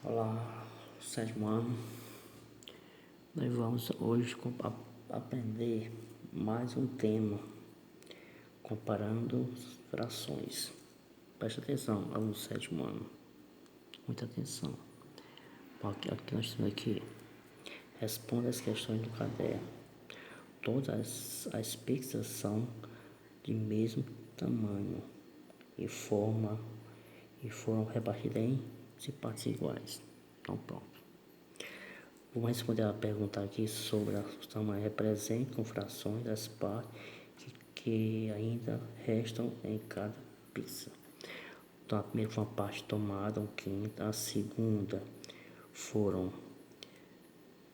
Olá, sétimo ano. Nós vamos hoje aprender mais um tema, comparando frações. Preste atenção, aluno do sétimo ano. Muita atenção. Aqui nós temos aqui. Responda as questões do caderno. Todas as pixels são de mesmo tamanho e foram repartidas em partes iguais. Então pronto. Vamos responder a pergunta aqui sobre os tamanhos. Represente com frações as partes que ainda restam em cada pixel. Então a primeira foi uma parte tomada, um quinto. A segunda foram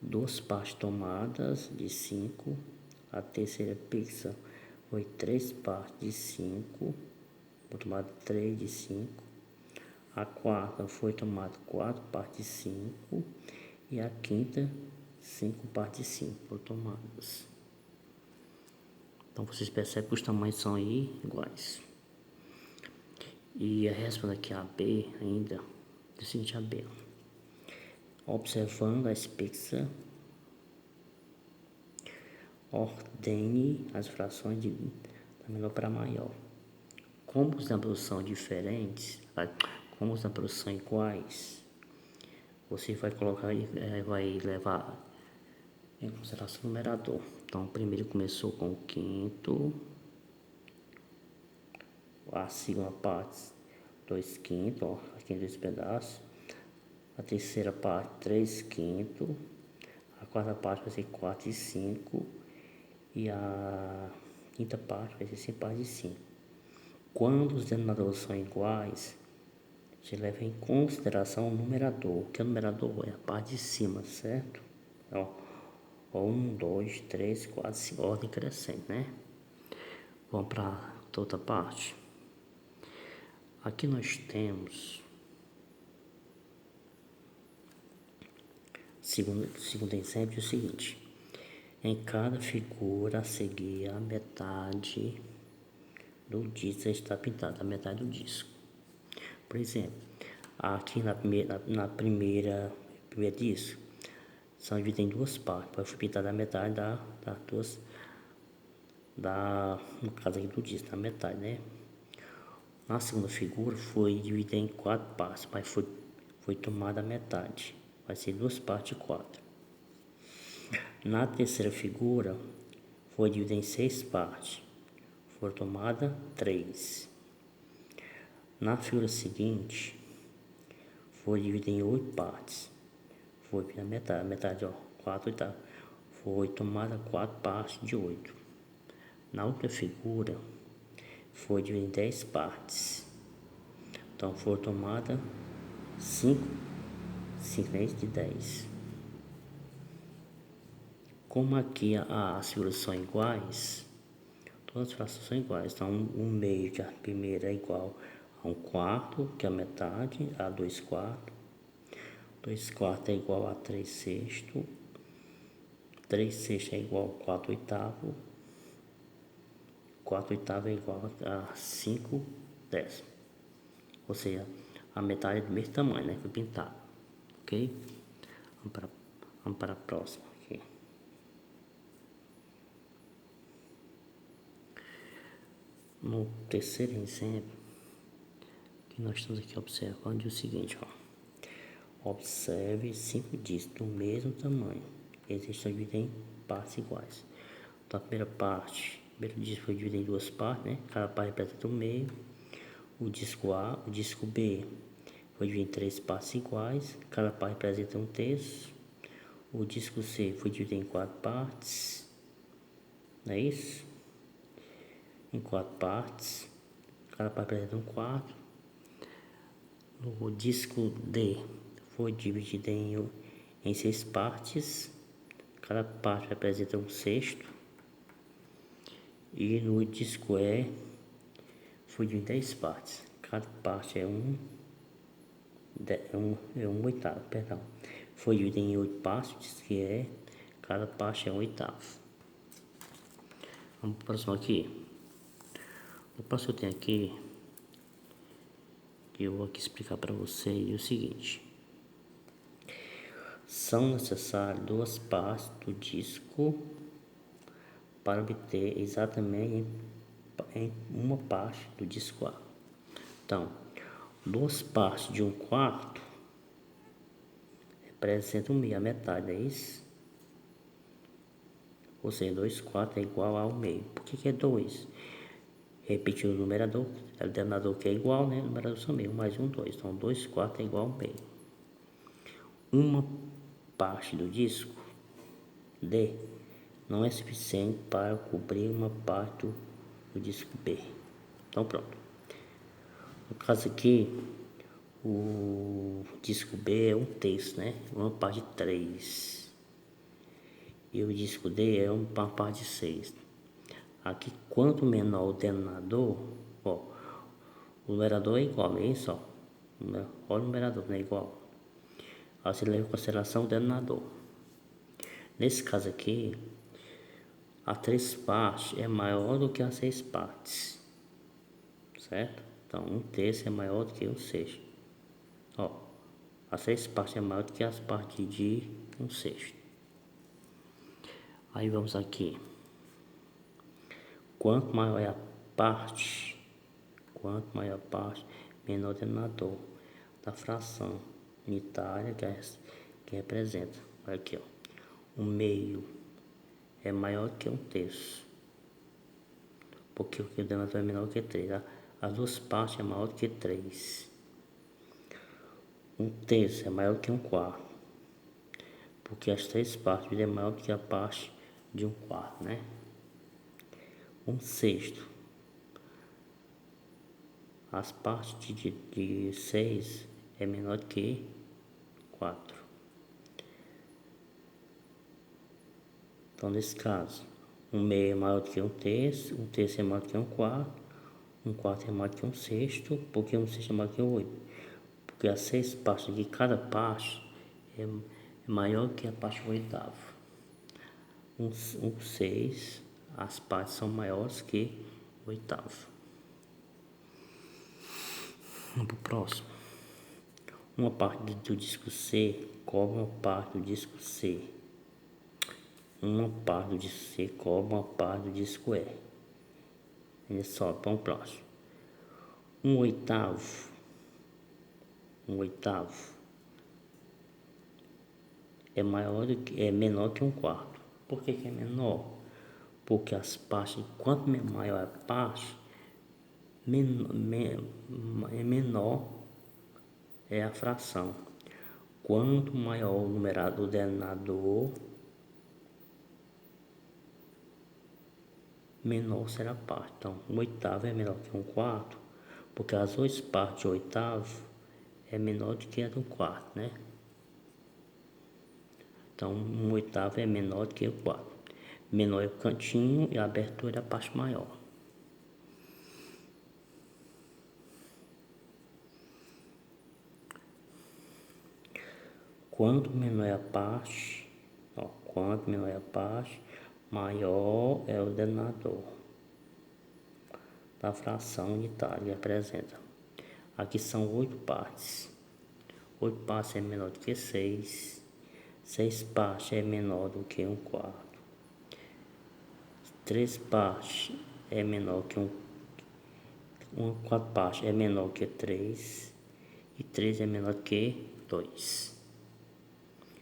duas partes tomadas de 5. A terceira pixel foi 3 partes de 5. Foi tomada 3 de 5. A quarta foi tomada 4 partes de 5. E a quinta, 5 partes de 5 foram tomadas. Então vocês percebem que os tamanhos são aí iguais. E a resposta aqui, a B ainda, é o seguinte, a B. Observando as pixels, ordene as frações da menor para maior. Como os números são diferentes, como os números são iguais, você vai colocar, vai levar em consideração o numerador. Então, primeiro começou com o quinto, a segunda parte 2 quintos, ó, aqui em 2 pedaços, a terceira parte 3 quintos, a quarta parte vai ser 4 e 5 e a quinta parte vai ser 5 partes de 5. Quando os denominadores são iguais, você leva em consideração o numerador, que o numerador é a parte de cima, certo? Ó, 1, 2, 3, 4, 5, ordem crescente, né? Vamos para outra parte. Aqui nós temos, segundo exemplo, é o seguinte. Em cada figura a seguir, a metade do disco está pintada, a metade do disco. Por exemplo, aqui na primeira disco, são divididas em duas partes, para pintar a metade no caso aqui do disco, na metade, né? Na segunda figura foi dividida em 4 partes, mas foi tomada a metade, vai ser 2 partes de 4. Na terceira figura foi dividida em 6 partes, foram tomadas 3. Na figura seguinte foi dividida em 8 partes, foi a metade, ó, 4 oitavos, foi tomada 4 partes de 8. Na outra figura foi dividida em 10 partes, então foram tomadas 5 de 10. Como aqui as figuras são iguais, todas as frações são iguais, então o meio, que a primeira é igual a 1 quarto, que é a metade, a 2 quartos, 2 quartos é igual a 3 sextos, 3 sextos é igual a 4 oitavos, 4 oitavos é igual a 5 décimos, ou seja, a metade é do mesmo tamanho, né, foi pintado, ok? Vamos para a próxima aqui. No terceiro exemplo, que nós estamos aqui observando é o seguinte, ó. Observe 5 discos do mesmo tamanho. Eles estão divididos em partes iguais. Então a primeira primeiro disco foi dividido em 2 partes, né? Cada parte representa o meio. O disco A, o disco B foi dividido em 3 partes iguais. Cada parte representa 1/3. O disco C foi dividido em 4 partes. Não é isso? Em 4 partes. Cada parte representa 1/4. O disco D foi dividido em 6 partes. Cada parte representa 1/6. E no disco E foi dividido em 10 partes. Cada parte é 1 oitavo, perdão. Foi dividido em 8 partes, que é cada parte é 1/8. Vamos para o próximo aqui. O próximo que eu tenho aqui, que eu vou aqui explicar para vocês, é o seguinte. São necessárias duas partes do disco para obter exatamente em uma parte do disco A. Então, duas partes de um quarto representa o meio, a metade, é isso? Ou seja, 2 quartos é igual ao meio. Por que é 2? Repetir o numerador, é o denominador que é igual, né? O numerador são meio, 1 mais 1, 2. Então, 2 quartos é igual ao meio. Uma parte do disco D não é suficiente para cobrir uma parte do disco B. Então, pronto. No caso aqui, o disco B é 1/3, né? Uma parte de 3. E o disco D é uma parte de 6. Aqui, quanto menor o denominador, ó, o numerador é igual, é isso, ó. Olha o numerador, não é igual. Aí você leva em consideração o denominador. Nesse caso aqui, a 3 partes é maior do que as 6 partes, certo? Então, 1/3 é maior do que 1/6. Ó, as 6 partes é maior do que as partes de 1/6. Aí vamos aqui. Quanto maior é a parte, menor o denominador da fração unitária que representa. Olha aqui, ó. O meio é maior que 1/3, porque o denominador é menor que 3. Tá? As duas partes é maior do que 3. 1/3 é maior que 1/4, porque as 3 partes é maior do que a parte de 1/4, né? 1/6. As partes de 6 é menor do que 4. Então, nesse caso, 1/6 é maior do que 1/3, 1/3 é maior do que 1/4, 1/4 é maior do que 1/6, porque 1/6 é maior do que 8. Porque as 6 partes de cada parte é maior que a parte do oitavo. 1/6, as partes são maiores que o oitavo. Vamos para o próximo. Uma parte do disco C cobre uma parte do disco C. Uma parte do disco C cobre uma parte do disco E. Olha só, para o próximo. Um oitavo é menor que 1/4. Por que é menor? Porque as partes, quanto maior a parte, menor é a fração. Quanto maior o numerador, o denominador, menor será a parte. Então, 1/8 é menor que 1/4, porque as 2 partes de 1/8 é menor do que a do 1/4, né? Então, 1/8 é menor do que o 4. Menor é o cantinho e a abertura é a parte maior. Quanto menor é a parte, maior é o denominador da fração unitária que representa. Aqui são 8 partes. 8 partes é menor do que 6. 6 partes é menor do que 1/4. 3 partes é menor que 4 partes é menor que 3. E 3 é menor que 2.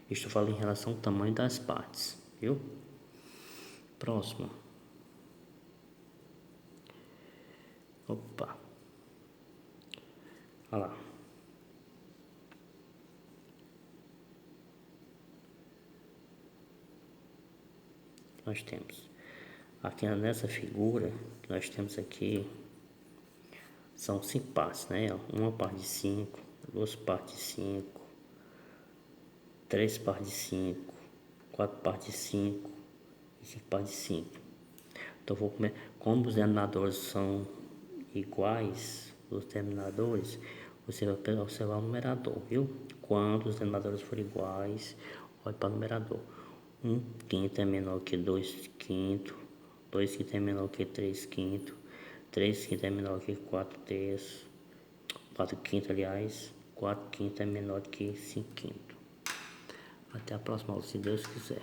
Estou falando em relação ao tamanho das partes, viu? Próximo. Opa. Olha lá. Nós temos aqui nessa figura que nós temos aqui são 5 partes, né? Uma parte de 5, 2 partes de 5, 3 partes de 5, 4 partes de 5 e 5 partes de 5. Então vou comer. Como os denominadores são iguais, os terminadores, você vai observar o numerador, viu? Quando os denominadores forem iguais, olhe para o numerador. 1/5 é menor que 2/5, 2/5 é menor que 3/5, 3/5 é menor que 4/3, 4/5, aliás, 4/5 é menor que 5/5. Até a próxima aula, se Deus quiser.